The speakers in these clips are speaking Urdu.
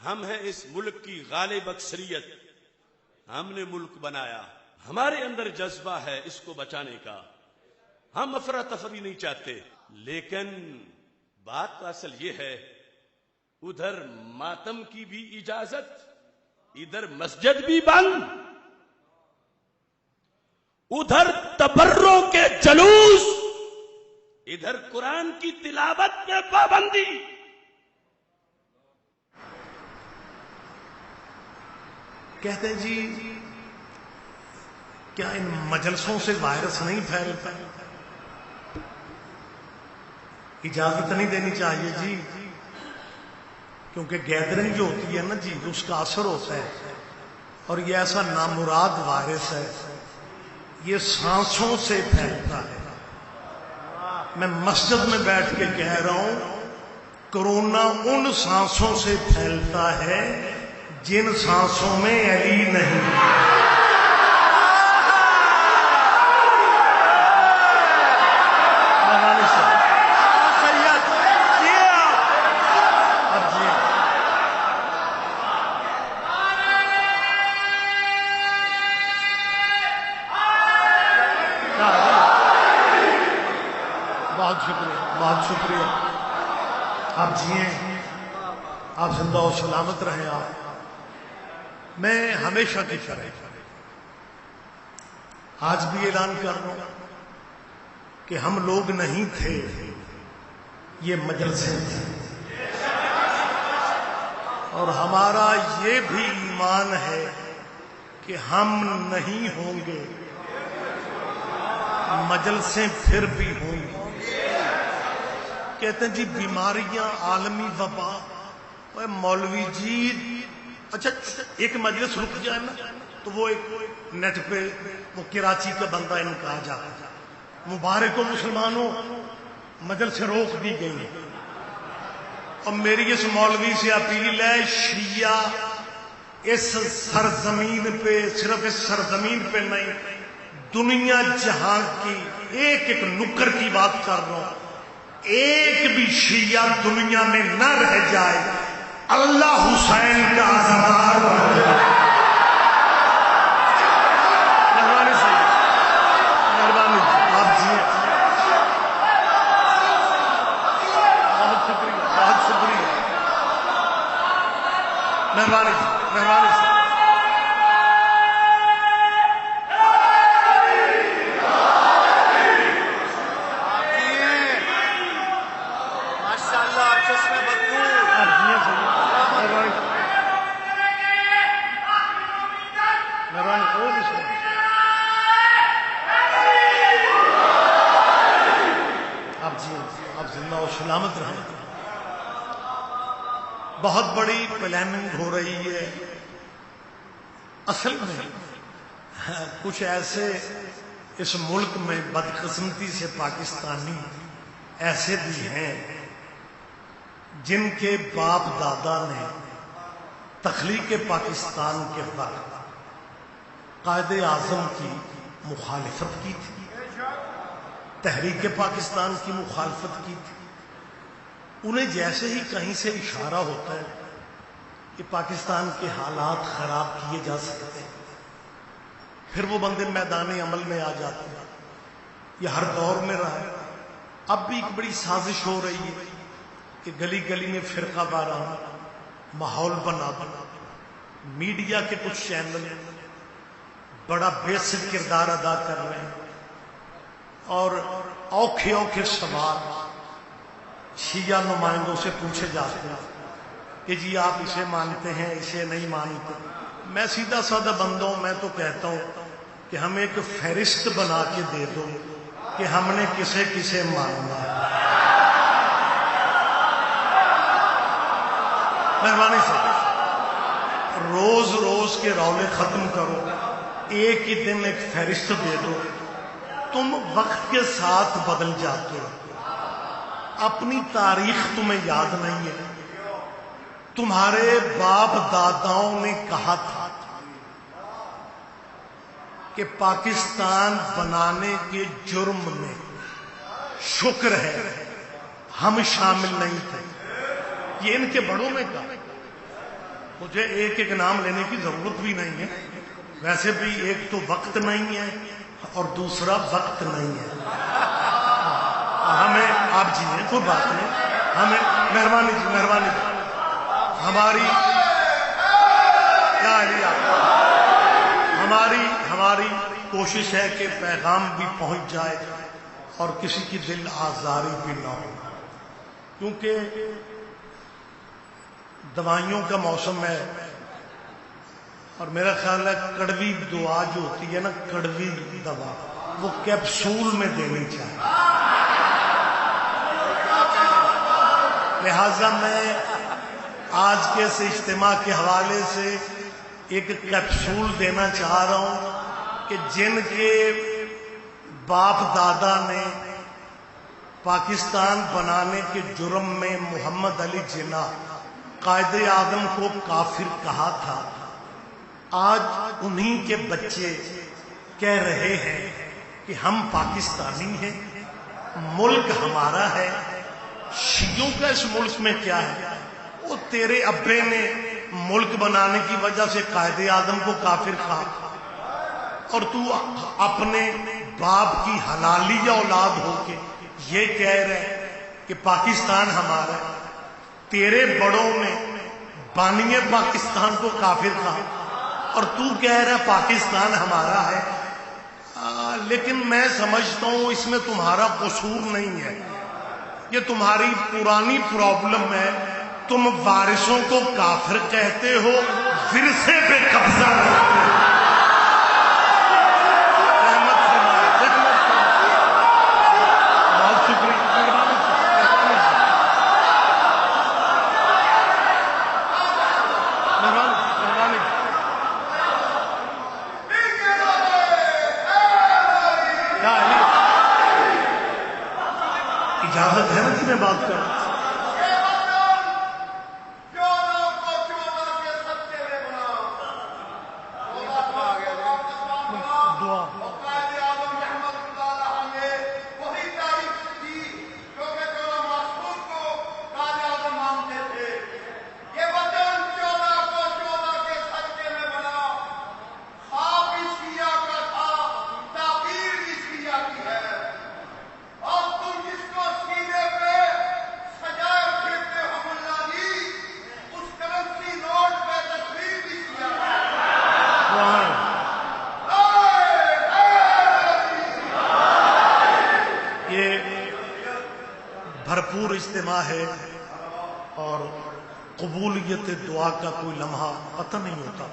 ہم ہیں اس ملک کی غالب اکثریت، ہم نے ملک بنایا، ہمارے اندر جذبہ ہے اس کو بچانے کا، ہم افراتفری نہیں چاہتے۔ لیکن بات تو اصل یہ ہے، ادھر ماتم کی بھی اجازت، ادھر مسجد بھی بند، ادھر تبروں کے جلوس، ادھر قرآن کی تلاوت پہ پابندی۔ کہتے ہیں جی کیا ان مجلسوں سے وائرس نہیں پھیلتا؟ اجازت نہیں دینی چاہیے جی، کیونکہ گیدرنگ جو ہوتی ہے نا جی اس کا اثر ہوتا ہے، اور یہ ایسا نامراد وائرس ہے، یہ سانسوں سے پھیلتا ہے۔ میں مسجد میں بیٹھ کے کہہ رہا ہوں، کرونا ان سانسوں سے پھیلتا ہے جن سانسوں میں علی نہیں۔ بہت شکریہ، بہت شکریہ۔ آپ جیئیں، آپ زندہ و سلامت رہیں۔ آپ میں ہمیشہ کی طرح آج بھی اعلان کر رہا ہوں کہ ہم لوگ نہیں تھے، یہ مجلسیں تھیں، اور ہمارا یہ بھی ایمان ہے کہ ہم نہیں ہوں گے، مجلسیں پھر بھی ہوں گی۔ کہتے ہیں جی بیماریاں، عالمی وبا، اوے مولوی جی اچھا ایک مجلس رک جائے نا تو وہ ایک نیٹ پہ وہ کراچی کا بندہ ان کا آ جاتا ہے، مبارک ہو مسلمانوں مجلسیں روک دی گئی، اور میری اس مولوی سے اپیل ہے، شیعہ اس سرزمین پہ، صرف اس سرزمین پہ نہیں، دنیا جہاں کی ایک ایک نکر کی بات کر رہا ہوں، ایک بھی شیعہ دنیا میں نہ رہ جائے، اللہ حسین کا عزادار بن جائے۔ مہربانی سے، مہربانی، آپ جی بہت شکریہ، بہت شکریہ، مہربانی، مہربانی سے۔ سلامت رہیں۔ بہت بڑی پلاننگ ہو رہی ہے، اصل میں کچھ ایسے اس ملک میں بدقسمتی سے پاکستانی ایسے بھی ہیں جن کے باپ دادا نے تخلیق پاکستان کے وقت قائد اعظم کی مخالفت کی تھی، تحریک پاکستان کی مخالفت کی تھی۔ انہیں جیسے ہی کہیں سے اشارہ ہوتا ہے کہ پاکستان کے حالات خراب کیے جا سکتے ہیں، پھر وہ بندے میدان عمل میں آ جاتے ہیں۔ یہ ہر دور میں رہا ہے، اب بھی ایک بڑی سازش ہو رہی ہے کہ گلی گلی میں فرقہ وارانہ ماحول بنا دو۔ میڈیا کے کچھ چینل بڑا بیسک کردار ادا کر رہے ہیں، اور اوکھے اوکھے سوال شیعہ نمائندوں سے پوچھے جاتے ہیں کہ جی آپ اسے مانتے ہیں، اسے نہیں مانتے۔ میں سیدھا سادہ بندہ ہوں، میں تو کہتا ہوں کہ ہمیں ایک فہرست بنا کے دے دو کہ ہم نے کسے کسے ماننا ہے۔ مہربانی سے روز روز کے رولے ختم کرو، ایک ہی دن ایک فہرست دے دو۔ تم وقت کے ساتھ بدل جاتے ہو، اپنی تاریخ تمہیں یاد نہیں ہے۔ تمہارے باپ داداؤں نے کہا تھا کہ پاکستان بنانے کے جرم میں شکر ہے ہم شامل نہیں تھے، یہ ان کے بڑوں نے کہا۔ مجھے ایک ایک نام لینے کی ضرورت بھی نہیں ہے، ویسے بھی ایک تو وقت نہیں ہے اور دوسرا وقت نہیں ہے. ہمیں آپ جی کوئی بات نہیں، ہمیں مہربانی جی، مہربانی جی، ہماری ہماری کوشش ہے کہ پیغام بھی پہنچ جائے اور کسی کی دل آزاری بھی نہ ہو، کیونکہ دوائیوں کا موسم ہے اور میرا خیال ہے کڑوی دعا جو ہوتی ہے نا، کڑوی دوا وہ کیپسول میں دینی چاہیے. لہذا میں آج کے اس اجتماع کے حوالے سے ایک کیپسول دینا چاہ رہا ہوں کہ جن کے باپ دادا نے پاکستان بنانے کے جرم میں محمد علی جناح قائد اعظم کو کافر کہا تھا، آج انہی کے بچے کہہ رہے ہیں کہ ہم پاکستانی ہیں، ملک ہمارا ہے. شیعوں کا اس ملک میں کیا ہے؟ وہ تیرے ابے نے ملک بنانے کی وجہ سے قائد اعظم کو کافر کہا اور تو اپنے باپ کی حلالی یا اولاد ہو کے یہ کہہ رہے کہ پاکستان ہمارا ہے. تیرے بڑوں نے بانی پاکستان کو کافر کہا اور تو کہہ رہا پاکستان ہمارا ہے. لیکن میں سمجھتا ہوں اس میں تمہارا قصور نہیں ہے، یہ تمہاری پرانی پرابلم ہے. تم وارثوں کو کافر کہتے ہو، ورثے پہ قبضہ کرتے ہو. بہت شکریہ. اجازت ہے نا کہ میں بات کروں؟ بھرپور اجتماع ہے اور قبولیت دعا کا کوئی لمحہ پتہ نہیں ہوتا.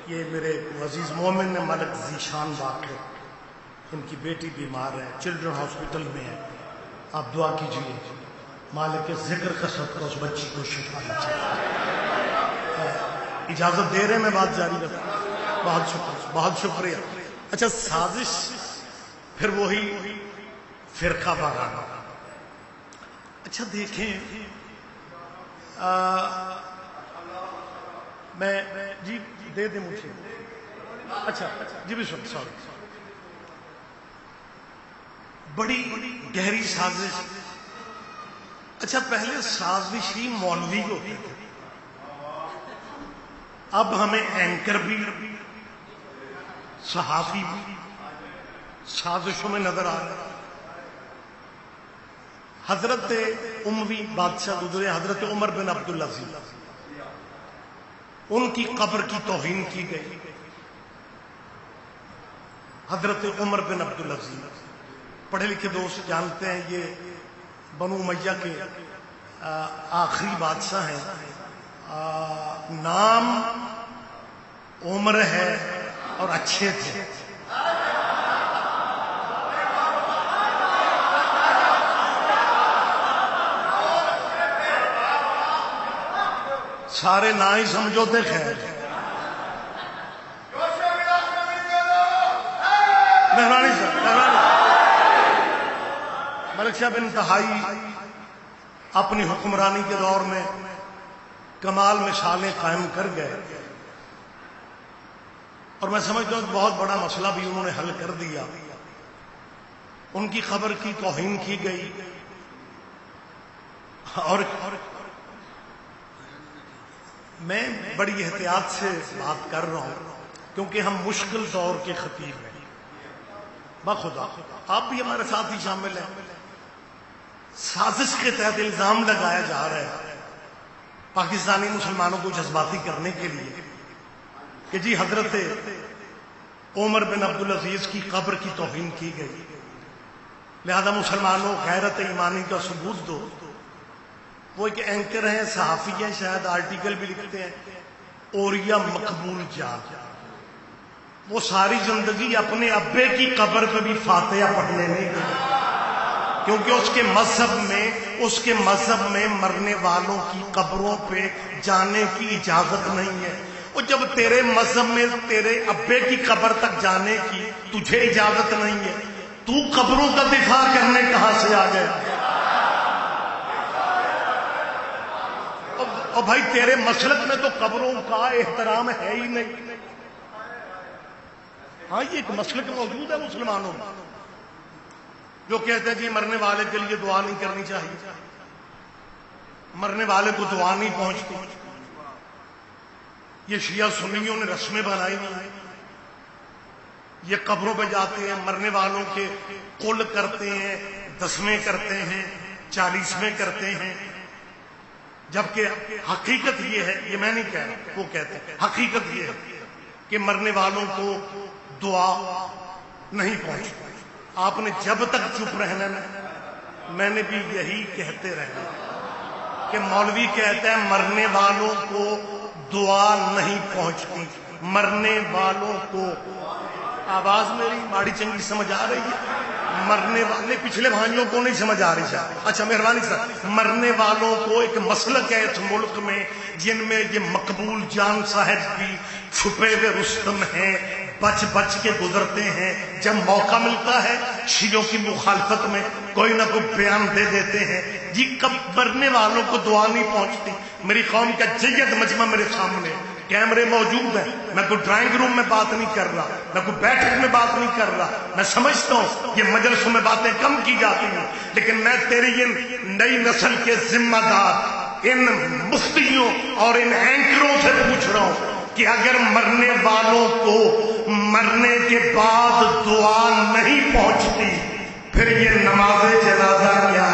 یہ میرے عزیز مومن نے ملک ذیشان واقع، ان کی بیٹی بیمار ہے، چلڈرن ہاسپٹل میں ہے. آپ دعا کیجیے مالک ذکر کا صدقہ اس بچی کو شفا دیجیے. اجازت دے رہے میں بات جاری رکھوں؟ بہت شکریہ، بہت شکریہ. اچھا، سازش پھر وہی فرقہ وارانہ. اچھا دیکھیں، میں جی دے دیں مجھے. اچھا جی بھی سوری. بڑی گہری سازش. اچھا پہلے سازش ہی مولوی ہوتے تھے، اب ہمیں اینکر بھی صحافی بھی سازشوں میں نظر آ رہے. حضرت اموی بادشاہ گزرے، حضرت عمر بن عبدالعزیز، ان کی قبر کی توہین کی گئی. حضرت عمر بن عبدالعزیز پڑھے لکھے دوست جانتے ہیں، یہ بنو امیہ کے آخری بادشاہ ہیں. نام عمر ہے اور اچھے تھے. سارے نہ ہی سمجھو تھے. خیر، مہربانی صاحب، مہربانی. ملک صاحب انتہائی اپنی حکمرانی کے دور میں کمال مثالیں قائم کر گئے اور میں سمجھتا ہوں بہت بڑا مسئلہ بھی انہوں نے حل کر دیا. ان کی قبر کی توہین کی گئی اور میں بڑی احتیاط سے بات کر رہا ہوں کیونکہ ہم مشکل دور کے خطیب ہیں. بخدا آپ بھی ہمارے ساتھ ہی شامل ہیں. سازش کے تحت الزام لگایا جا رہا ہے پاکستانی مسلمانوں کو جذباتی کرنے کے لیے کہ جی حضرت عمر بن عبدالعزیز کی قبر کی توہین کی گئی، لہذا مسلمانوں غیرت ایمانی کا ثبوت دو. وہ ایک اینکر ہیں، صحافی ہیں، شاید آرٹیکل بھی لکھتے ہیں، اوریا مقبول جان. وہ ساری زندگی اپنے ابے کی قبر پہ بھی فاتحہ پڑھنے نہیں گئے کیونکہ اس کے مذہب میں مرنے والوں کی قبروں پہ جانے کی اجازت نہیں ہے. اور جب تیرے مذہب میں تیرے ابے کی قبر تک جانے کی تجھے اجازت نہیں ہے، تو قبروں کا دفاع کرنے کہاں سے آ گیا؟ اور بھائی تیرے مسلک میں تو قبروں کا احترام ہے ہی نہیں. ہاں یہ ایک مسلک موجود ہے مسلمانوں میں جو کہتے ہیں جی مرنے والے کے لیے دعا نہیں کرنی چاہیے، مرنے والے کو دعا نہیں پہنچتی. یہ شیعہ سنیوں نے رسمیں بنائی ہیں، یہ قبروں پہ جاتے ہیں، مرنے والوں کے قل کرتے ہیں، دسویں کرتے ہیں، 40ویں کرتے ہیں. جبکہ حقیقت یہ ہے، یہ میں نہیں کہہ رہا، وہ کہتے ہیں حقیقت یہ ہے کہ مرنے والوں کو دعا نہیں پہنچتی. آپ نے جب تک چپ رہنا میں نے بھی یہی کہتے رہنا کہ مولوی کہتا ہے مرنے والوں کو دعا نہیں پہنچتی. مرنے والوں کو، آواز میری ماڑی چنگی سمجھ آ رہی ہے؟ مرنے والے پچھلے بھائیوں کو نہیں سمجھ آ رہی صاحب؟ اچھا مہربانی سر. مرنے والوں کو ایک مسلک ہے اس ملک میں جن میں یہ مقبول جان صاحب بھی چھپے ہوئے رستم ہیں، بچ بچ کے گزرتے ہیں. جب موقع ملتا ہے شیعوں کی مخالفت میں کوئی نہ کوئی بیان دے دیتے ہیں. جی کب مرنے والوں کو دعا نہیں پہنچتی؟ میری قوم کا جید مجمع میرے سامنے، کیمرے موجود ہیں. میں کوئی ڈرائنگ روم میں بات نہیں کر رہا، میں کوئی بیٹھک میں بات نہیں کر رہا. میں سمجھتا ہوں یہ مجلسوں میں باتیں کم کی جاتی ہیں، لیکن میں تیری ان نئی نسل کے ذمہ دار ان مفتیوں اور ان اینکروں سے پوچھ رہا ہوں کہ اگر مرنے والوں کو مرنے کے بعد دعا نہیں پہنچتی پھر یہ نماز جنازہ کیا